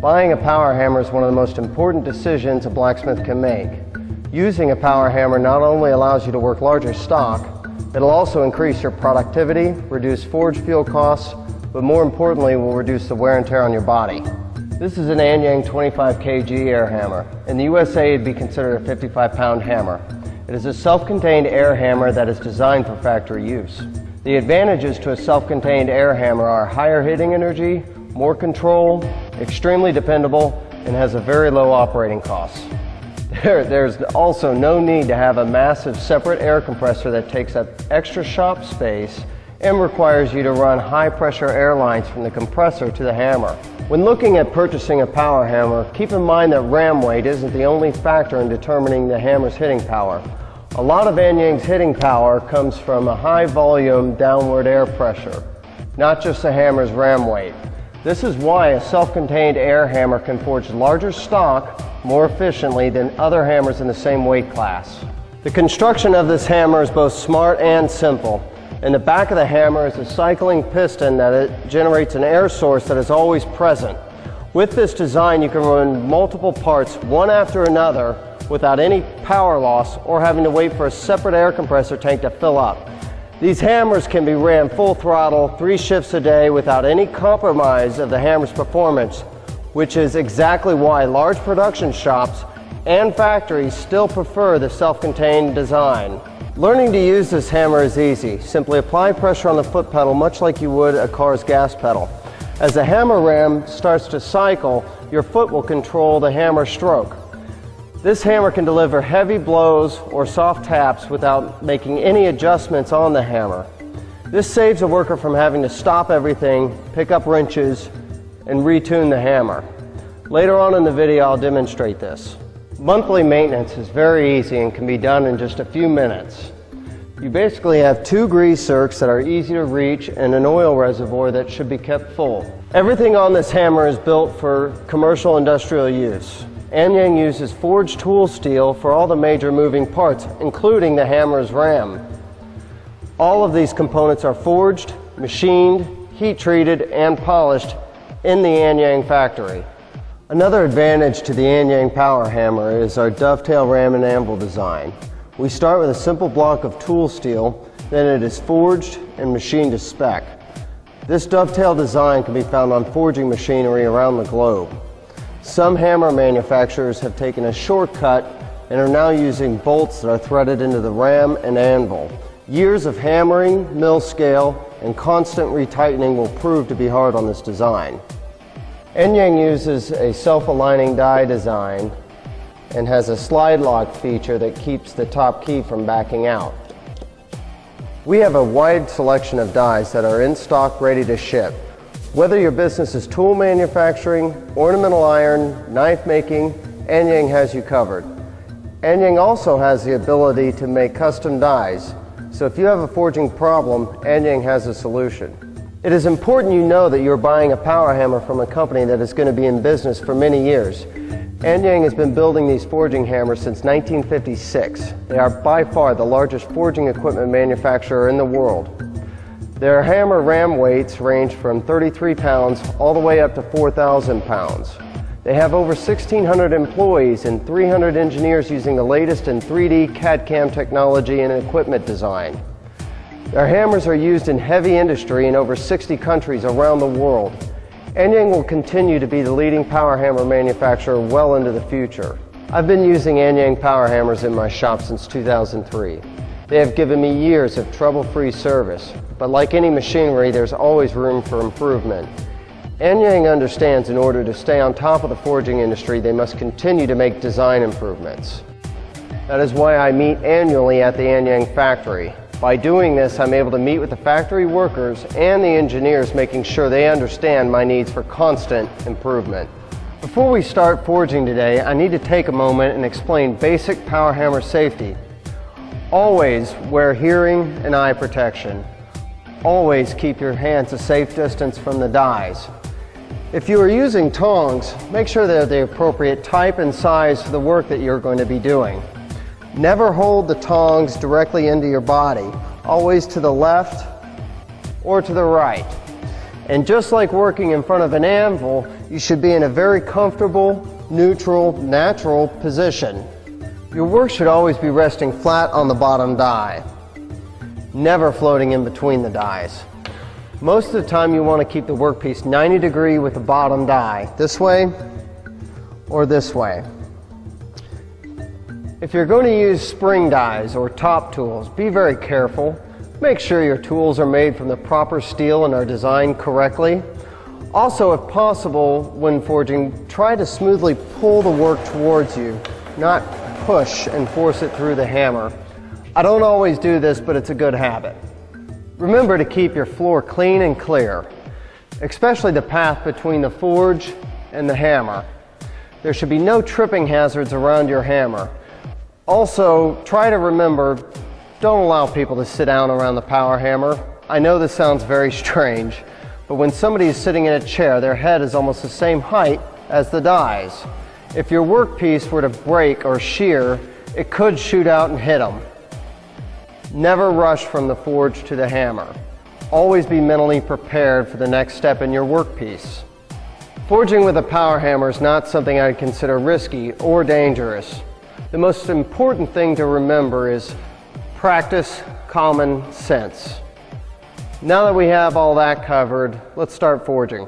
Buying a power hammer is one of the most important decisions a blacksmith can make. Using a power hammer not only allows you to work larger stock, it'll also increase your productivity, reduce forge fuel costs, but more importantly will reduce the wear and tear on your body. This is an Anyang 25 kg air hammer. In the USA it'd be considered a 55-pound hammer. It is a self-contained air hammer that is designed for factory use. The advantages to a self-contained air hammer are higher hitting energy, more control, extremely dependable, and has a very low operating cost. There's also no need to have a massive separate air compressor that takes up extra shop space and requires you to run high-pressure air lines from the compressor to the hammer. When looking at purchasing a power hammer, keep in mind that ram weight isn't the only factor in determining the hammer's hitting power. A lot of Anyang's hitting power comes from a high-volume downward air pressure, not just the hammer's ram weight. This is why a self-contained air hammer can forge larger stock more efficiently than other hammers in the same weight class. The construction of this hammer is both smart and simple. In the back of the hammer is a cycling piston that generates an air source that is always present. With this design, you can run multiple parts one after another without any power loss or having to wait for a separate air compressor tank to fill up. These hammers can be ran full throttle 3 shifts a day without any compromise of the hammer's performance, which is exactly why large production shops and factories still prefer the self-contained design. Learning to use this hammer is easy. Simply apply pressure on the foot pedal much like you would a car's gas pedal. As the hammer ram starts to cycle, your foot will control the hammer stroke. This hammer can deliver heavy blows or soft taps without making any adjustments on the hammer. This saves a worker from having to stop everything, pick up wrenches, and retune the hammer. Later on in the video I'll demonstrate this. Monthly maintenance is very easy and can be done in just a few minutes. You basically have 2 grease zerks that are easy to reach and an oil reservoir that should be kept full. Everything on this hammer is built for commercial industrial use. Anyang uses forged tool steel for all the major moving parts, including the hammer's ram. All of these components are forged, machined, heat-treated, and polished in the Anyang factory. Another advantage to the Anyang power hammer is our dovetail ram and anvil design. We start with a simple block of tool steel, then it is forged and machined to spec. This dovetail design can be found on forging machinery around the globe. Some hammer manufacturers have taken a shortcut and are now using bolts that are threaded into the ram and anvil. Years of hammering, mill scale, and constant retightening will prove to be hard on this design. Anyang uses a self-aligning die design and has a slide lock feature that keeps the top key from backing out. We have a wide selection of dies that are in stock ready to ship. Whether your business is tool manufacturing, ornamental iron, knife making, Anyang has you covered. Anyang also has the ability to make custom dies, so if you have a forging problem, Anyang has a solution. It is important you know that you're buying a power hammer from a company that is going to be in business for many years. Anyang has been building these forging hammers since 1956. They are by far the largest forging equipment manufacturer in the world. Their hammer ram weights range from 33 pounds all the way up to 4,000 pounds. They have over 1,600 employees and 300 engineers using the latest in 3D CAD/CAM technology and equipment design. Their hammers are used in heavy industry in over 60 countries around the world. Anyang will continue to be the leading power hammer manufacturer well into the future. I've been using Anyang power hammers in my shop since 2003. They have given me years of trouble-free service, but like any machinery, there's always room for improvement. Anyang understands in order to stay on top of the forging industry, they must continue to make design improvements. That is why I meet annually at the Anyang factory. By doing this, I'm able to meet with the factory workers and the engineers, making sure they understand my needs for constant improvement. Before we start forging today, I need to take a moment and explain basic power hammer safety. Always wear hearing and eye protection. Always keep your hands a safe distance from the dies. If you are using tongs, make sure they're the appropriate type and size for the work that you're going to be doing. Never hold the tongs directly into your body, always to the left or to the right. And just like working in front of an anvil, you should be in a very comfortable, neutral, natural position. Your work should always be resting flat on the bottom die, never floating in between the dies. Most of the time you want to keep the workpiece 90 degree with the bottom die, this way or this way. If you're going to use spring dies or top tools, be very careful. Make sure your tools are made from the proper steel and are designed correctly. Also, if possible, when forging, try to smoothly pull the work towards you, not push and force it through the hammer. I don't always do this, but it's a good habit. Remember to keep your floor clean and clear, especially the path between the forge and the hammer. There should be no tripping hazards around your hammer. Also, try to remember, don't allow people to sit down around the power hammer. I know this sounds very strange, but when somebody is sitting in a chair, their head is almost the same height as the dies. If your workpiece were to break or shear, it could shoot out and hit them. Never rush from the forge to the hammer. Always be mentally prepared for the next step in your workpiece. Forging with a power hammer is not something I'd consider risky or dangerous. The most important thing to remember is practice common sense. Now that we have all that covered, let's start forging.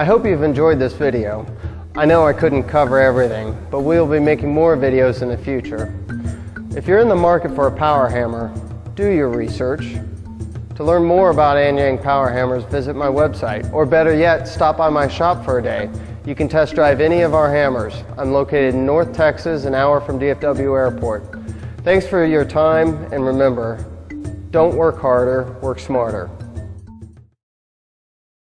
I hope you've enjoyed this video. I know I couldn't cover everything, but we'll be making more videos in the future. If you're in the market for a power hammer, do your research. To learn more about Anyang power hammers, visit my website, or better yet, stop by my shop for a day. You can test drive any of our hammers. I'm located in North Texas, an hour from DFW Airport. Thanks for your time, and remember, don't work harder, work smarter.